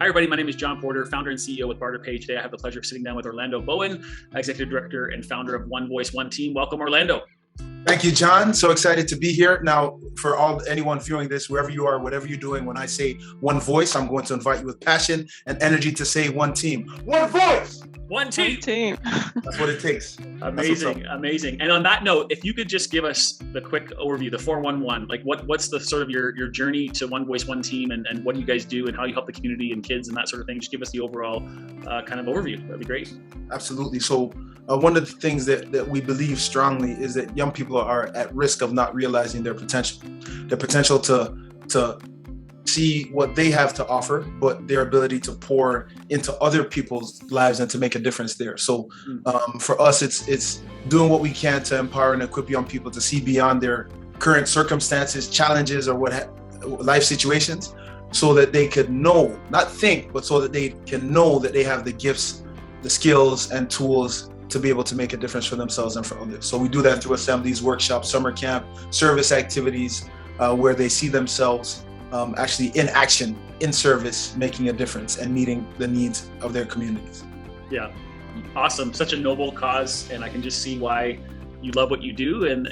Hi, everybody. My name is John Porter, founder and CEO with BarterPay. Today, I have the pleasure of sitting down with Orlando Bowen, executive director and founder of One Voice, One Team. Welcome, Orlando. Thank you, John. So excited to be here. Now, for anyone viewing this, wherever you are, whatever you're doing, when I say one voice, I'm going to invite you with passion and energy to say one team. One voice! One team. That's what it takes. Amazing. And on that note, if you could just give us the quick overview, the 411, like what's the sort of your journey to One Voice, One Team, and what do you guys do and how you help the community and kids and that sort of thing? Just give us the overall kind of overview. That'd be great. Absolutely. So one of the things that we believe strongly is that young people are at risk of not realizing their potential to see what they have to offer, but their ability to pour into other people's lives and to make a difference there. So for us, it's doing what we can to empower and equip young people to see beyond their current circumstances, challenges, or life situations, so that they could know, not think, but so that they can know that they have the gifts, the skills, and tools to be able to make a difference for themselves and for others. So we do that through assemblies, workshops, summer camp, service activities, where they see themselves actually in action, in service, making a difference and meeting the needs of their communities. Yeah, awesome. Such a noble cause, and I can just see why you love what you do and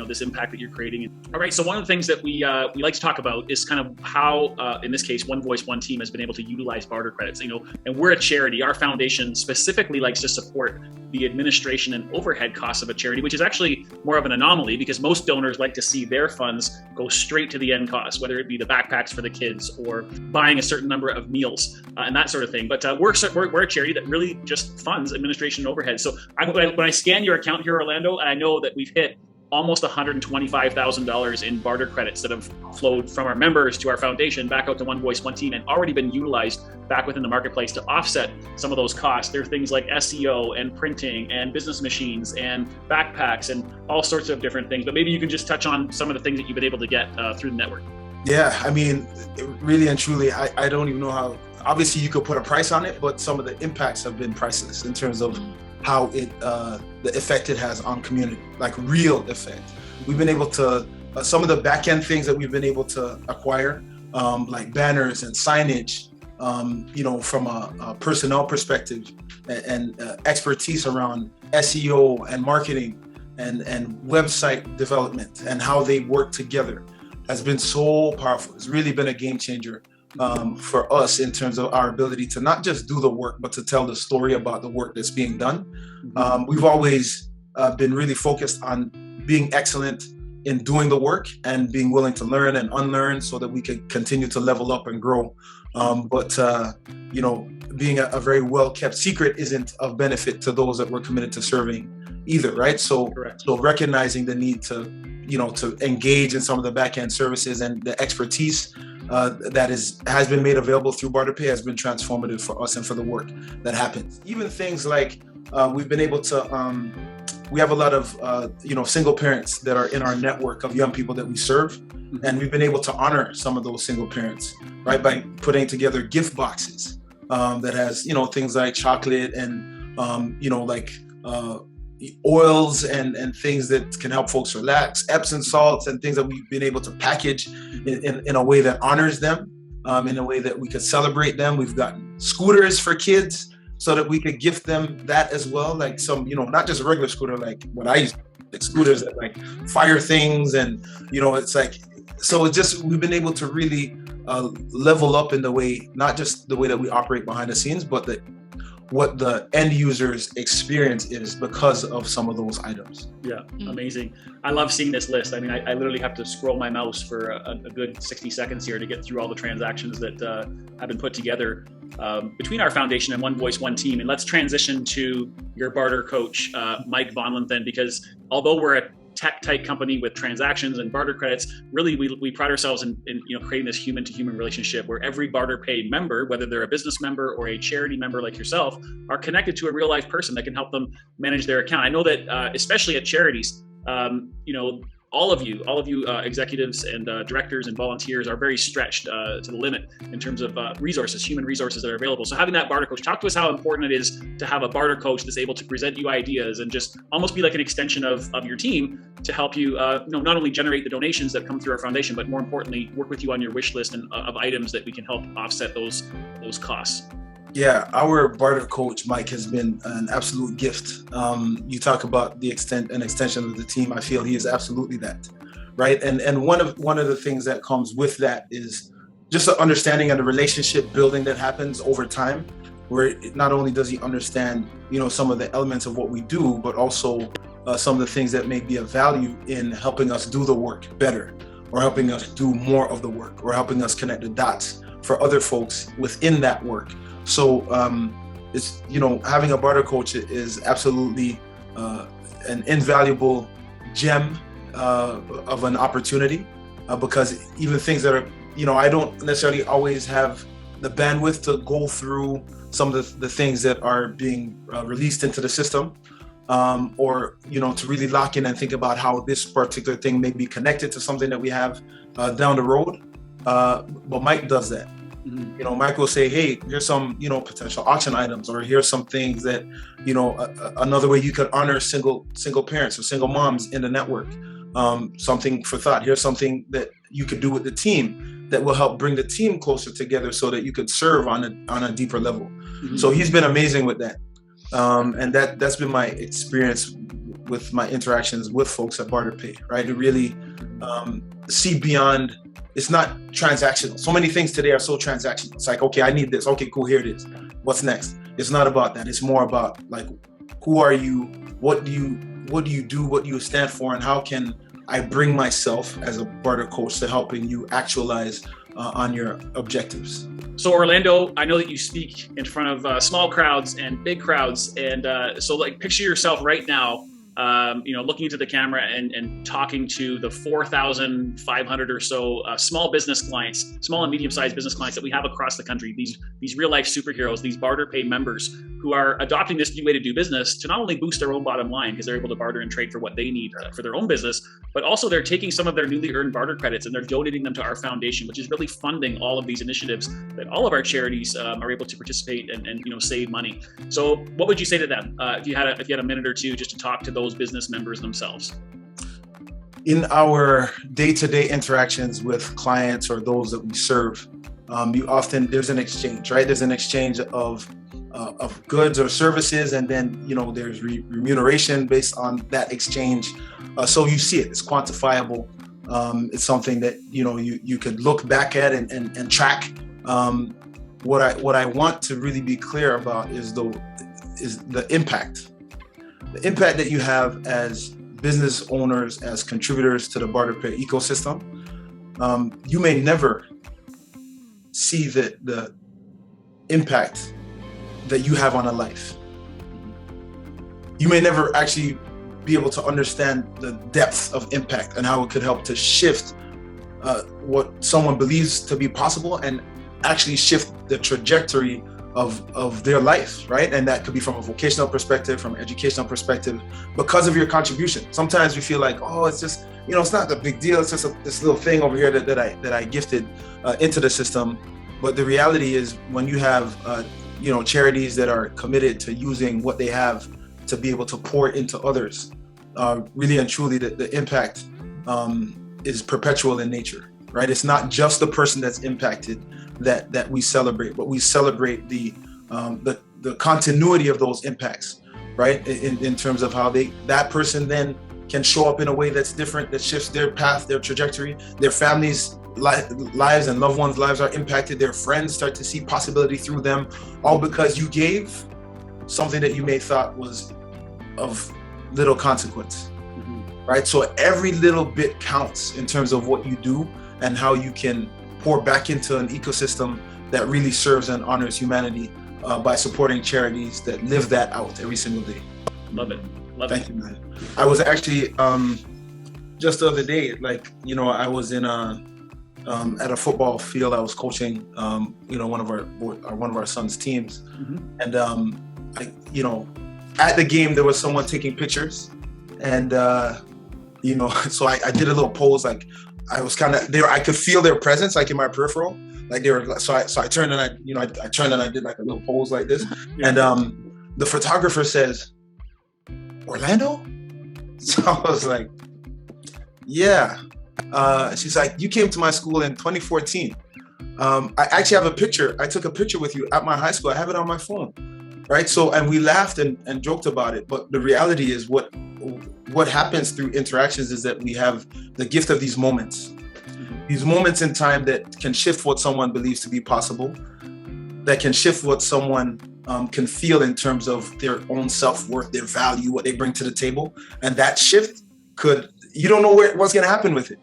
this impact that you're creating. All right, so one of the things that we like to talk about is kind of how, in this case, One Voice, One Team has been able to utilize barter credits. And we're a charity. Our foundation specifically likes to support the administration and overhead costs of a charity, which is actually more of an anomaly because most donors like to see their funds go straight to the end cost, whether it be the backpacks for the kids or buying a certain number of meals and that sort of thing. But we're a charity that really just funds administration and overhead. So when I scan your account here, Orlando, I know that we've hit almost $125,000 in barter credits that have flowed from our members to our foundation back out to One Voice, One Team, and already been utilized back within the marketplace to offset some of those costs. There are things like SEO and printing and business machines and backpacks and all sorts of different things. But maybe you can just touch on some of the things that you've been able to get through the network. Yeah, I mean, really and truly, I don't even know how. Obviously, you could put a price on it, but some of the impacts have been priceless in terms of how the effect it has on community, like real effect. We've been able to, some of the back end things that we've been able to acquire, like banners and signage, from a personnel perspective and expertise around SEO and marketing and website development and how they work together has been so powerful. It's really been a game changer for us in terms of our ability to not just do the work, but to tell the story about the work that's being done. We've always been really focused on being excellent in doing the work and being willing to learn and unlearn so that we can continue to level up and grow. But being a very well-kept secret isn't of benefit to those that we're committed to serving either, right? So recognizing the need to engage in some of the back-end services and the expertise that has been made available through BarterPay has been transformative for us and for the work that happens. Even things like we've been able to, we have a lot of single parents that are in our network of young people that we serve, and we've been able to honor some of those single parents, right, by putting together gift boxes that has things like chocolate and oils and things that can help folks relax, Epsom salts and things that we've been able to package in a way that honors them, in a way that we could celebrate them. We've gotten scooters for kids so that we could gift them that as well, like some, not just a regular scooter like what I used to, like scooters that like fire things and, it's like, so it's just, we've been able to really level up in the way, not just the way that we operate behind the scenes, but what the end user's experience is because of some of those items. Yeah, amazing. I love seeing this list. I mean, I literally have to scroll my mouse for a good 60 seconds here to get through all the transactions that have been put together between our foundation and One Voice, One Team. And let's transition to your Barter Coach, Mike Vonlin, then, because although we're a tech-type company with transactions and barter credits, really we pride ourselves in creating this human-to-human relationship where every BarterPay member, whether they're a business member or a charity member like yourself, are connected to a real-life person that can help them manage their account. I know that especially at charities, all of you executives and directors and volunteers are very stretched to the limit in terms of resources, human resources that are available. So having that Barter Coach, talk to us how important it is to have a Barter Coach that's able to present you ideas and just almost be like an extension of your team to help you, not only generate the donations that come through our foundation, but more importantly, work with you on your wish list and of items that we can help offset those costs. Yeah, our Barter Coach, Mike, has been an absolute gift. You talk about an extension of the team. I feel he is absolutely that, right? And one of the things that comes with that is just an understanding of the relationship building that happens over time, where not only does he understand, some of the elements of what we do, but also some of the things that may be of value in helping us do the work better, or helping us do more of the work, or helping us connect the dots for other folks within that work. So it's, having a Barter Coach is absolutely an invaluable gem of an opportunity, because even things that are, I don't necessarily always have the bandwidth to go through some of the things that are being released into the system, or, to really lock in and think about how this particular thing may be connected to something that we have down the road. But Mike does that. Mike will say, hey, here's some, potential auction items, or here's some things that, another way you could honor single parents or single moms in the network. Something for thought. Here's something that you could do with the team that will help bring the team closer together so that you could serve on a deeper level. Mm-hmm. So he's been amazing with that. And that's been my experience with my interactions with folks at BarterPay, right? To really see beyond. It's not transactional. So many things today are so transactional. It's like, okay, I need this. Okay, cool, here it is. What's next? It's not about that. It's more about like, who are you? What do you do? What do you stand for? And how can I bring myself as a Barter Coach to helping you actualize on your objectives? So Orlando, I know that you speak in front of small crowds and big crowds. And so like picture yourself right now, looking into the camera and talking to the 4,500 or so small business clients, small and medium-sized business clients that we have across the country, these real-life superheroes, these BarterPay members who are adopting this new way to do business to not only boost their own bottom line because they're able to barter and trade for what they need for their own business, but also they're taking some of their newly earned barter credits and they're donating them to our foundation, which is really funding all of these initiatives that all of our charities are able to participate and save money. So what would you say to them if you had a minute or two just to talk to those business members themselves? In our day-to-day interactions with clients or those that we serve, there's an exchange, right? There's an exchange of goods or services, and then there's remuneration based on that exchange. So you see it; it's quantifiable. It's something that you could look back at and track. What I want to really be clear about is the impact. The impact that you have as business owners, as contributors to the BarterPay ecosystem. You may never see the impact that you have on a life. You may never actually be able to understand the depth of impact and how it could help to shift what someone believes to be possible and actually shift the trajectory of their life, right? And that could be from a vocational perspective, from an educational perspective, because of your contribution. Sometimes we feel like, oh, it's just, it's not a big deal. It's just this little thing over here that I gifted into the system. But the reality is, when you have, charities that are committed to using what they have to be able to pour into others, really and truly, the impact is perpetual in nature, right? It's not just the person that's impacted that we celebrate, but we celebrate the continuity of those impacts, right? In terms of how that person then can show up in a way that's different, that shifts their path, their trajectory, their families' lives and loved ones' lives are impacted, their friends start to see possibility through them, all because you gave something that you may thought was of little consequence, right? So every little bit counts in terms of what you do and how you can pour back into an ecosystem that really serves and honors humanity by supporting charities that live that out every single day. Love it. Thank you, man. I was actually just the other day, I was in at a football field. I was coaching, one of our son's teams, and at the game there was someone taking pictures, and So I did a little pose, like I was kind of there. I could feel their presence, like in my peripheral, like they were. So I turned and I turned and I did like a little pose like this, and the photographer says, "Orlando?" So I was like, "Yeah." She's like, "You came to my school in 2014. I actually have a picture. I took a picture with you at my high school. I have it on my phone." Right. So, and we laughed and joked about it. But the reality is what happens through interactions is that we have the gift of these moments in time that can shift what someone believes to be possible, that can shift what someone can feel in terms of their own self-worth, their value, what they bring to the table. And that shift you don't know what's going to happen with it.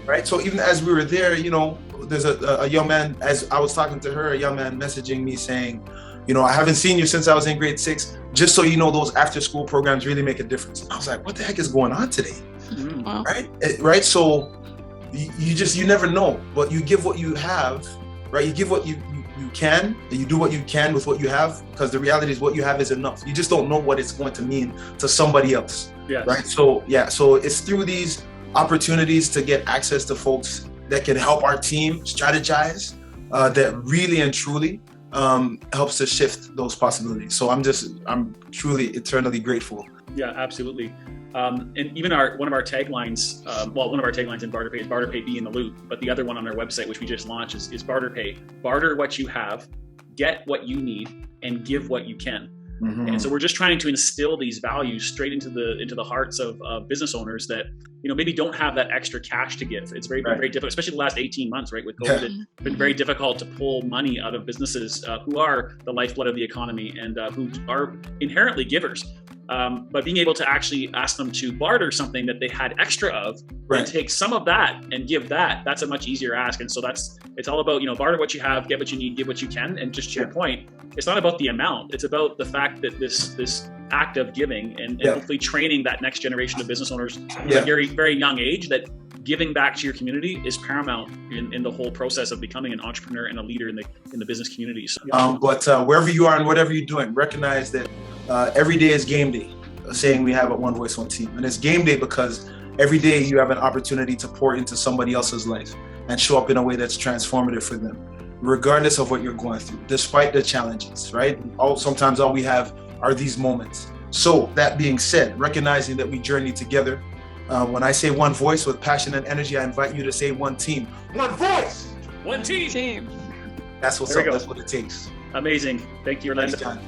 Right. So even as we were there, there's a young man, as I was talking to her, a young man messaging me saying, "I haven't seen you since I was in grade 6. Just so you know, those after school programs really make a difference." I was like, what the heck is going on today? Wow. Right. So you never know, but you give what you have, right? You give what you can, and you do what you can with what you have, because the reality is what you have is enough. You just don't know what it's going to mean to somebody else. Yes. Right. So it's through these opportunities to get access to folks that can help our team strategize, that really and truly helps to shift those possibilities. So I'm truly eternally grateful. Yeah, absolutely. And even one of our taglines, one of our taglines in BarterPay is BarterPay, be in the loop. But the other one on our website, which we just launched, is BarterPay. Barter what you have, get what you need, and give what you can. Mm-hmm. And so we're just trying to instill these values straight into the hearts of business owners that maybe don't have that extra cash to give. It's very difficult, especially the last 18 months, right? With COVID, it's been very difficult to pull money out of businesses who are the lifeblood of the economy and who are inherently givers. But being able to actually ask them to barter something that they had extra of, and take some of that and give that's a much easier ask. And so it's all about, barter what you have, get what you need, give what you can. And just to your point, it's not about the amount. It's about the fact that this act of giving and hopefully training that next generation of business owners at a very, very young age, that giving back to your community is paramount in the whole process of becoming an entrepreneur and a leader in the business community. So, but wherever you are and whatever you're doing, recognize that every day is game day, saying we have a One Voice, One Team. And it's game day because every day you have an opportunity to pour into somebody else's life and show up in a way that's transformative for them, regardless of what you're going through, despite the challenges, right? Sometimes all we have are these moments. So that being said, recognizing that we journey together. When I say one voice with passion and energy, I invite you to say one team. One voice! One team! That's what's up. That's what it takes. Amazing. Thank you, Orlando. Thanks, John.